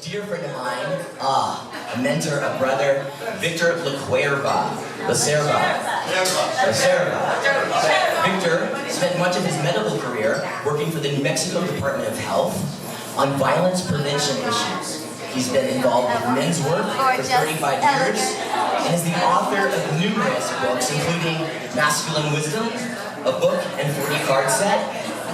dear friend of mine, a mentor, a brother, Victor LaCerva. Victor spent much of his medical career working for the New Mexico Department of Health on violence prevention issues. He's been involved with men's work for 35 years and is the author of numerous books, including Masculine Wisdom, a book and 40-card set,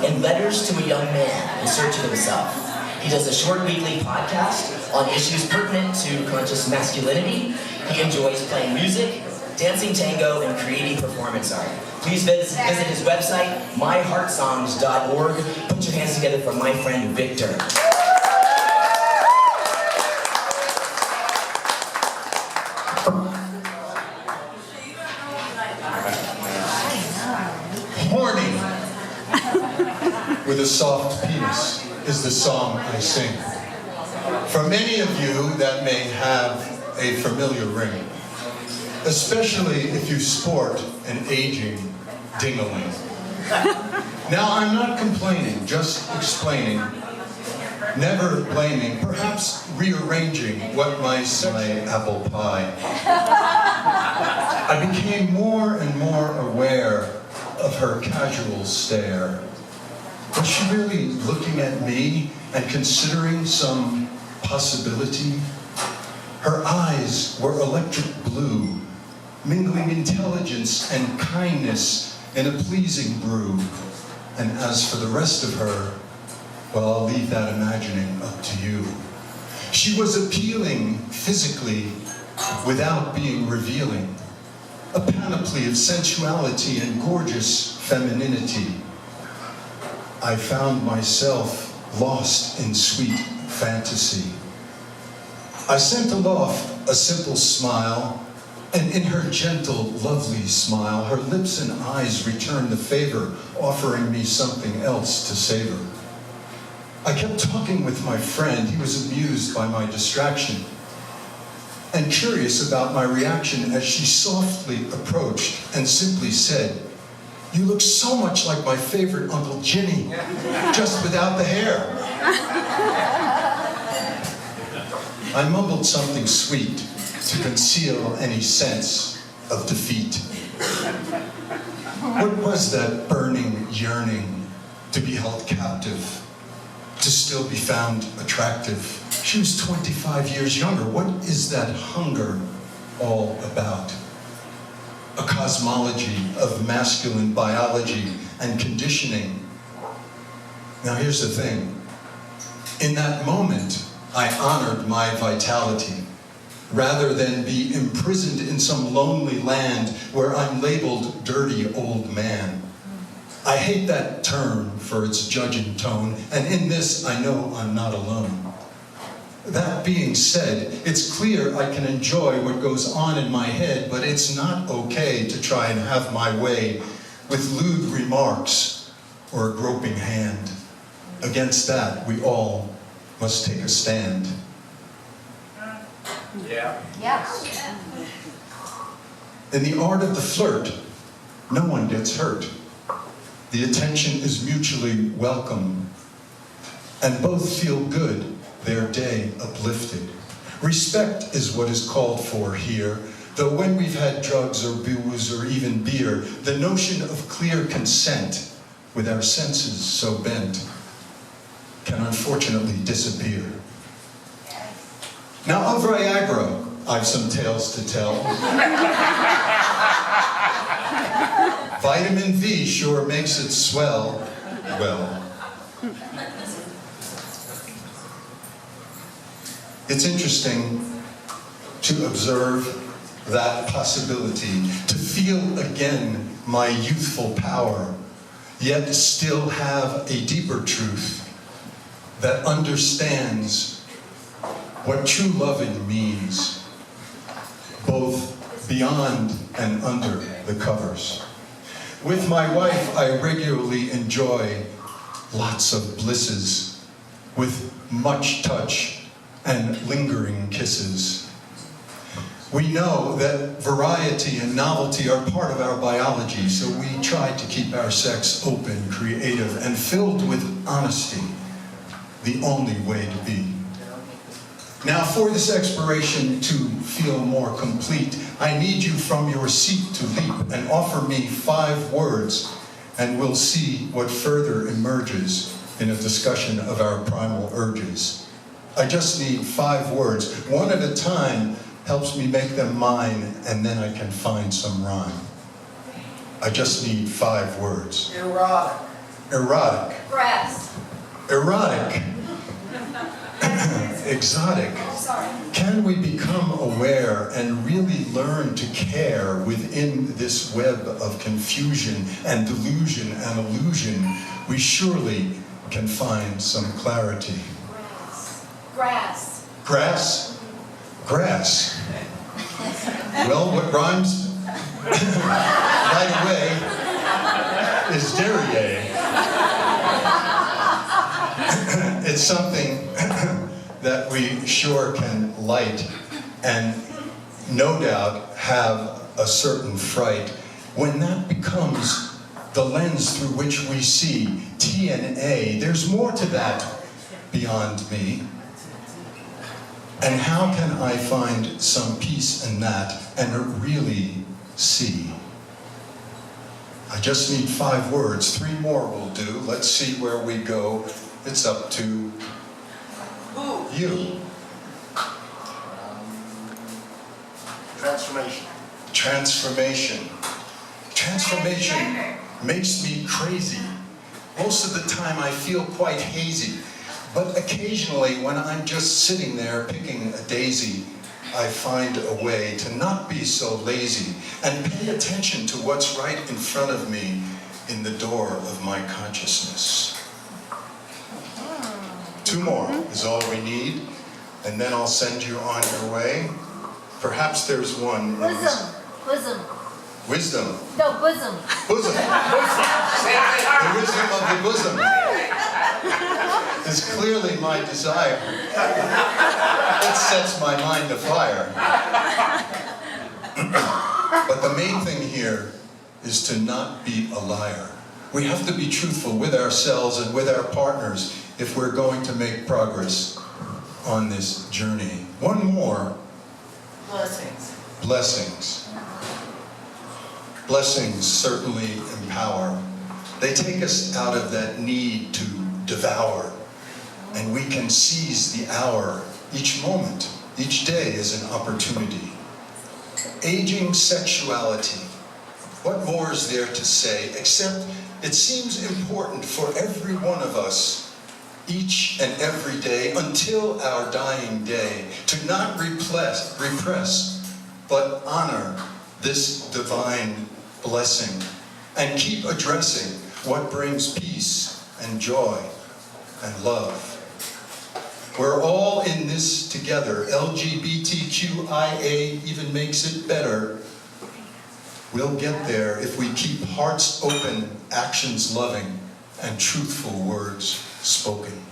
and Letters to a Young Man in Search of Himself. He does a short weekly podcast on issues pertinent to conscious masculinity. He enjoys playing music, dancing tango, and creating performance art. Please visit his website, myheartsongs.org. Put your hands together for my friend Victor. Horny with a soft penis is the song I sing. For many of you, that may have a familiar ring, especially if you sport an aging ding-a-ling. Now, I'm not complaining, just explaining, never blaming, perhaps rearranging what my apple pie. I became more and more aware of her casual stare. Was she really looking at me and considering some possibility? Her eyes were electric blue, mingling intelligence and kindness in a pleasing brew. And as for the rest of her, well, I'll leave that imagining up to you. She was appealing physically without being revealing, a panoply of sensuality and gorgeous femininity. I found myself lost in sweet fantasy. I sent aloft a simple smile, and in her gentle, lovely smile, her lips and eyes returned the favor, offering me something else to savor. I kept talking with my friend. He was amused by my distraction and curious about my reaction as she softly approached and simply said, "You look so much like my favorite Uncle Ginny, just without the hair." I mumbled something sweet to conceal any sense of defeat. What was that burning yearning to be held captive, to still be found attractive? She was 25 years younger. What is that hunger all about? A cosmology of masculine biology and conditioning. Now here's the thing. In that moment, I honored my vitality, rather than be imprisoned in some lonely land where I'm labeled dirty old man. I hate that term for its judging tone, and in this I know I'm not alone. That being said, it's clear I can enjoy what goes on in my head, but it's not okay to try and have my way with lewd remarks or a groping hand. Against that, we all must take a stand. Yeah. In the art of the flirt, no one gets hurt. The attention is mutually welcome, and both feel good, their day uplifted. Respect is what is called for here, though when we've had drugs or booze or even beer, the notion of clear consent, with our senses so bent, can unfortunately disappear. Now of Viagra, I've some tales to tell. Vitamin V sure makes it swell. Well, it's interesting to observe that possibility, to feel again my youthful power, yet still have a deeper truth that understands what true loving means, both beyond and under the covers. With my wife, I regularly enjoy lots of blisses, with much touch and lingering kisses. We know that variety and novelty are part of our biology, so we try to keep our sex open, creative, and filled with honesty, the only way to be. Now for this exploration to feel more complete, I need you from your seat to leap and offer me 5 words, and we'll see what further emerges in a discussion of our primal urges. I just need 5 words. One at a time helps me make them mine, and then I can find some rhyme. I just need 5 words. Erotic. Erotic. Grass. Erotic. Exotic. Can we become aware and really learn to care within this web of confusion and delusion and illusion? We surely can find some clarity. Grass. Grass? Grass. Well, what rhymes right away is derriere. It's something that we sure can light and no doubt have a certain fright when that becomes the lens through which we see T and A. There's more to that beyond me. And how can I find some peace in that and really see? I just need 5 words. 3 more will do. Let's see where we go. It's up to you. Transformation. Transformation. Transformation makes me crazy. Most of the time I feel quite hazy. But occasionally when I'm just sitting there picking a daisy, I find a way to not be so lazy and pay attention to what's right in front of me in the door of my consciousness. 2 more is all we need, and then I'll send you on your way. Perhaps there's one. Bosom. Bosom. Wisdom. No, bosom. Bosom. The wisdom of the bosom is clearly my desire. It sets my mind afire. But the main thing here is to not be a liar. We have to be truthful with ourselves and with our partners if we're going to make progress on this journey. One more. Blessings. Blessings. Blessings certainly empower. They take us out of that need to devour, and we can seize the hour. Each moment, each day is an opportunity. Aging sexuality. What more is there to say, except it seems important for every one of us, each and every day, until our dying day, to not repress, but honor this divine blessing, and keep addressing what brings peace and joy and love. We're all in this together. LGBTQIA even makes it better. We'll get there if we keep hearts open, actions loving, and truthful words spoken.